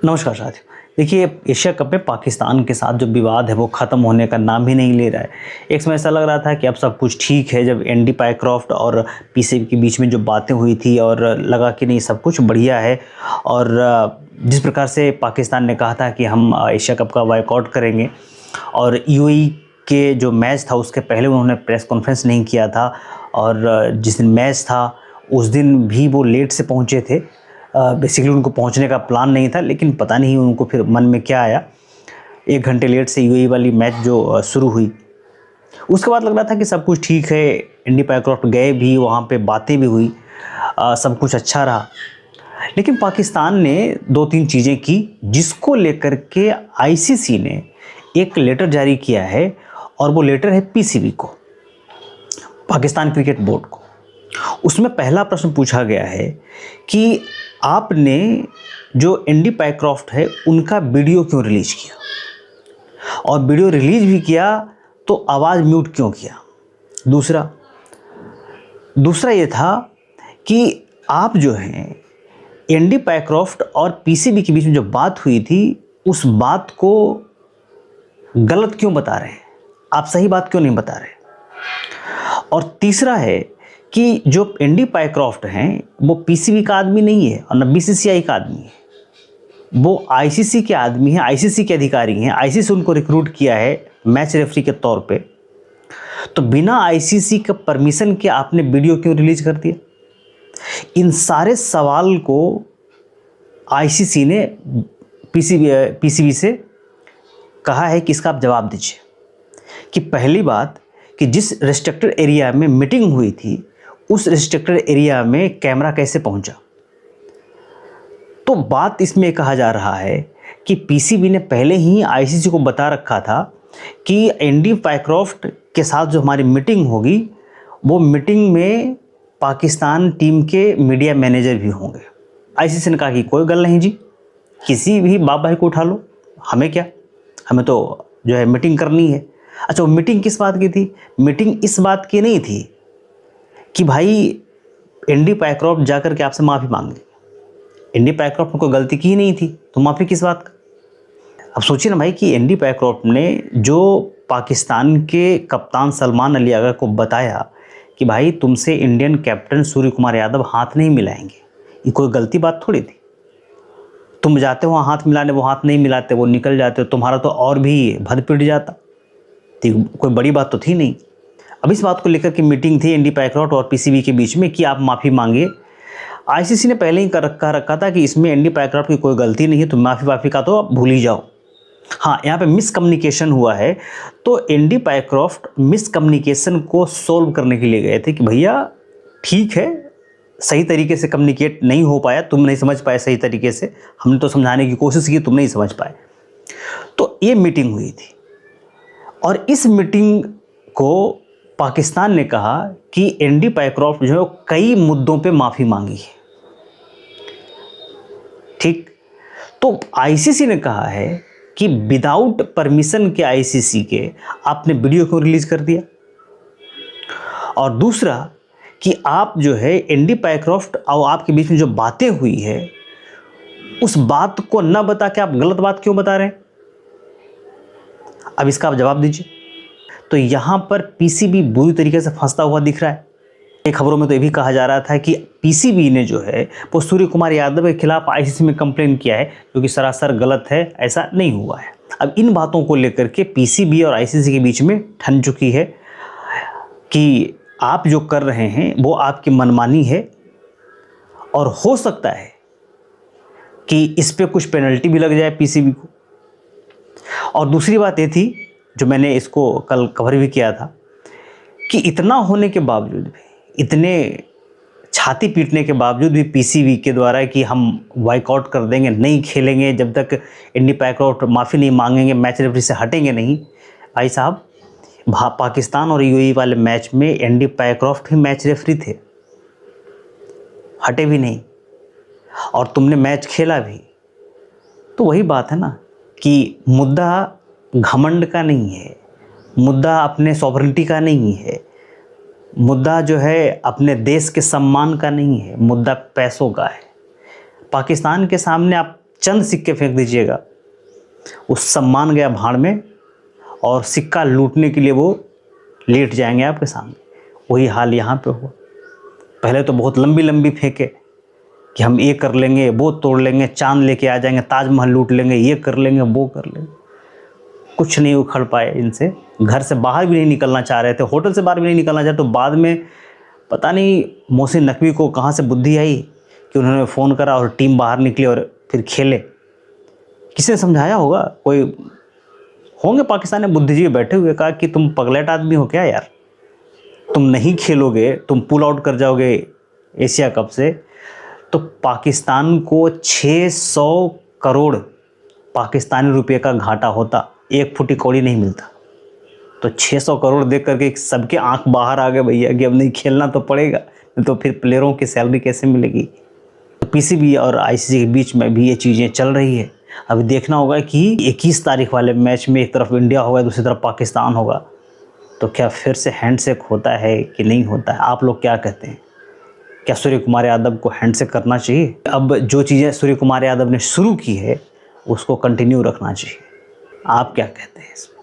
नमस्कार साथियों। देखिए, एशिया कप में पाकिस्तान के साथ जो विवाद है वो ख़त्म होने का नाम ही नहीं ले रहा है। एक समय ऐसा लग रहा था कि अब सब कुछ ठीक है, जब एंडी पायक्रॉफ्ट और पीसीबी के बीच में जो बातें हुई थी और लगा कि नहीं सब कुछ बढ़िया है। और जिस प्रकार से पाकिस्तान ने कहा था कि हम एशिया कप का बॉयकॉट करेंगे, और यूएई के जो मैच था उसके पहले उन्होंने प्रेस कॉन्फ्रेंस नहीं किया था, और जिस दिन मैच था उस दिन भी वो लेट से पहुँचे थे। बेसिकली उनको पहुंचने का प्लान नहीं था, लेकिन पता नहीं उनको फिर मन में क्या आया, 1 घंटे लेट से यूएई वाली मैच जो शुरू हुई। उसके बाद लग रहा था कि सब कुछ ठीक है, एंडी पायक्रॉफ्ट गए भी, वहाँ पे बातें भी हुई, सब कुछ अच्छा रहा। लेकिन पाकिस्तान ने 2-3 चीज़ें की जिसको लेकर के आईसीसी ने एक लेटर जारी किया है, और वो लेटर है पीसीबी को, पाकिस्तान क्रिकेट बोर्ड को। उसमें पहला प्रश्न पूछा गया है कि आपने जो एंडी पायक्रॉफ्ट है उनका वीडियो क्यों रिलीज़ किया, और वीडियो रिलीज़ भी किया तो आवाज़ म्यूट क्यों किया। दूसरा ये था कि आप जो हैं एंडी पायक्रॉफ्ट और पीसीबी के बीच में जो बात हुई थी उस बात को गलत क्यों बता रहे हैं, आप सही बात क्यों नहीं बता रहे। और तीसरा है कि जो एंडी पायक्रॉफ्ट हैं वो पीसीबी का आदमी नहीं है और न बीसीसीआई का आदमी है, वो आईसीसी के आदमी हैं, आईसीसी के अधिकारी हैं। आईसीसी उनको रिक्रूट किया है मैच रेफरी के तौर पे। तो बिना आईसीसी का परमिशन के आपने वीडियो क्यों रिलीज कर दिया। इन सारे सवाल को आईसीसी ने पीसीबी से कहा है कि इसका आप जवाब दीजिए। कि पहली बात कि जिस रिस्ट्रिक्टेड एरिया में मीटिंग हुई थी उस रिस्ट्रिक्टेड एरिया में कैमरा कैसे पहुंचा। तो बात इसमें कहा जा रहा है कि पीसीबी ने पहले ही आईसीसी को बता रखा था कि एंडी पायक्रॉफ्ट के साथ जो हमारी मीटिंग होगी वो मीटिंग में पाकिस्तान टीम के मीडिया मैनेजर भी होंगे। आईसीसी ने कहा कि कोई गल नहीं जी, किसी भी बाप भाई को उठा लो, हमें क्या, हमें तो जो है मीटिंग करनी है। अच्छा, वो मीटिंग किस बात की थी। मीटिंग इस बात की नहीं थी कि भाई एंडी पायक्रॉफ्ट जाकर के आपसे माफ़ी मांग ले। एंडी पायक्रॉफ्ट ने कोई गलती की ही नहीं थी, तो माफ़ी किस बात का। अब सोचिए ना भाई कि एंडी पायक्रॉफ्ट ने जो पाकिस्तान के कप्तान सलमान अली आगा को बताया कि भाई तुमसे इंडियन कैप्टन सूर्य कुमार यादव हाथ नहीं मिलाएंगे, ये कोई गलती बात थोड़ी थी। तुम जाते हो हाथ मिलाने, वो हाथ नहीं मिलाते, वो निकल जाते हो, तुम्हारा तो और भी भर पिट जाता, तो कोई बड़ी बात तो थी नहीं। अब इस बात को लेकर के मीटिंग थी एंडी पायक्रॉफ्ट और पीसीबी के बीच में कि आप माफ़ी मांगिए। आईसीसी ने पहले ही रखा था कि इसमें एंडी पायक्रॉफ्ट की कोई गलती नहीं है, तो माफ़ी का तो आप भूल ही जाओ। हाँ, यहाँ पे मिसकम्युनिकेशन हुआ है, तो एंडी पायक्रॉफ्ट मिसकम्युनिकेशन को सोल्व करने के लिए गए थे कि भैया ठीक है, सही तरीके से कम्युनिकेट नहीं हो पाया, तुम नहीं समझ पाए सही तरीके से, हमने तो समझाने की कोशिश की, तुम नहीं समझ पाए। तो ये मीटिंग हुई थी, और इस मीटिंग को पाकिस्तान ने कहा कि एंडी पायक्रॉफ्ट जो है कई मुद्दों पे माफ़ी मांगी है। ठीक, तो आईसीसी ने कहा है कि विदाउट परमिशन के आईसीसी के आपने वीडियो क्यों रिलीज कर दिया। और दूसरा कि आप जो है एंडी पायक्रॉफ्ट और आपके बीच में जो बातें हुई है उस बात को न बता के आप गलत बात क्यों बता रहे हैं। अब इसका आप जवाब दीजिए। तो यहाँ पर पीसीबी बुरी तरीके से फंसता हुआ दिख रहा है। खबरों में तो ये भी कहा जा रहा था कि पीसीबी ने जो है वो सूर्य कुमार यादव के खिलाफ आईसीसी में कंप्लेन किया है, जो कि सरासर गलत है, ऐसा नहीं हुआ है। अब इन बातों को लेकर के पीसीबी और आईसीसी के बीच में ठन चुकी है कि आप जो कर रहे हैं वो आपकी मनमानी है, और हो सकता है कि इस पे कुछ पेनल्टी भी लग जाए पीसीबी को। और दूसरी बात ये थी, जो मैंने इसको कल कवर भी किया था, कि इतना होने के बावजूद भी, इतने छाती पीटने के बावजूद भी पीसीबी के द्वारा कि हम बॉयकॉट कर देंगे, नहीं खेलेंगे जब तक एंडी पायक्रॉफ्ट माफ़ी नहीं मांगेंगे, मैच रेफरी से हटेंगे नहीं। भाई साहब, पाकिस्तान और यूएई वाले मैच में एंडी पायक्रॉफ्ट ही मैच रेफरी थे, हटे भी नहीं, और तुमने मैच खेला भी। तो वही बात है ना कि मुद्दा घमंड का नहीं है, मुद्दा अपने सॉवरेनिटी का नहीं है, मुद्दा जो है अपने देश के सम्मान का नहीं है, मुद्दा पैसों का है। पाकिस्तान के सामने आप चंद सिक्के फेंक दीजिएगा, उस सम्मान गया भाड़ में और सिक्का लूटने के लिए वो लेट जाएंगे आपके सामने। वही हाल यहाँ पे हुआ। पहले तो बहुत लंबी लंबी फेंके कि हम ये कर लेंगे, वो तोड़ लेंगे, चांद लेके आ जाएंगे, ताजमहल लूट लेंगे, ये कर लेंगे, वो कर लेंगे। कुछ नहीं उखड़ पाए इनसे। घर से बाहर भी नहीं निकलना चाह रहे थे, होटल से बाहर भी नहीं निकलना चाहे। तो बाद में पता नहीं मोहसिन नकवी को कहाँ से बुद्धि आई कि उन्होंने फ़ोन करा और टीम बाहर निकली और फिर खेले। किसने समझाया होगा? कोई होंगे पाकिस्तान में बुद्धिजीवी बैठे हुए, कहा कि तुम पगलेट आदमी हो क्या यार, तुम नहीं खेलोगे, तुम पुल आउट कर जाओगे एशिया कप से, तो पाकिस्तान को 600 करोड़ पाकिस्तानी रुपये का घाटा होता, एक फुटी कौड़ी नहीं मिलता। तो 600 करोड़ देख करके सबके आंख बाहर आ गए भैया कि अब नहीं खेलना तो पड़ेगा, नहीं तो फिर प्लेयरों की सैलरी कैसे मिलेगी। तो पीसीबी और आईसीसी के बीच में भी ये चीज़ें चल रही है। अभी देखना होगा कि 21 तारीख वाले मैच में एक तरफ इंडिया होगा, दूसरी तरफ पाकिस्तान होगा, तो क्या फिर से हैंडशेक होता है कि नहीं होता है? आप लोग क्या कहते हैं? क्या सूर्य कुमार यादव को हैंडशेक करना चाहिए? अब जो चीज़ें सूर्य कुमार यादव ने शुरू की है उसको कंटिन्यू रखना चाहिए। आप क्या कहते हैं इसमें?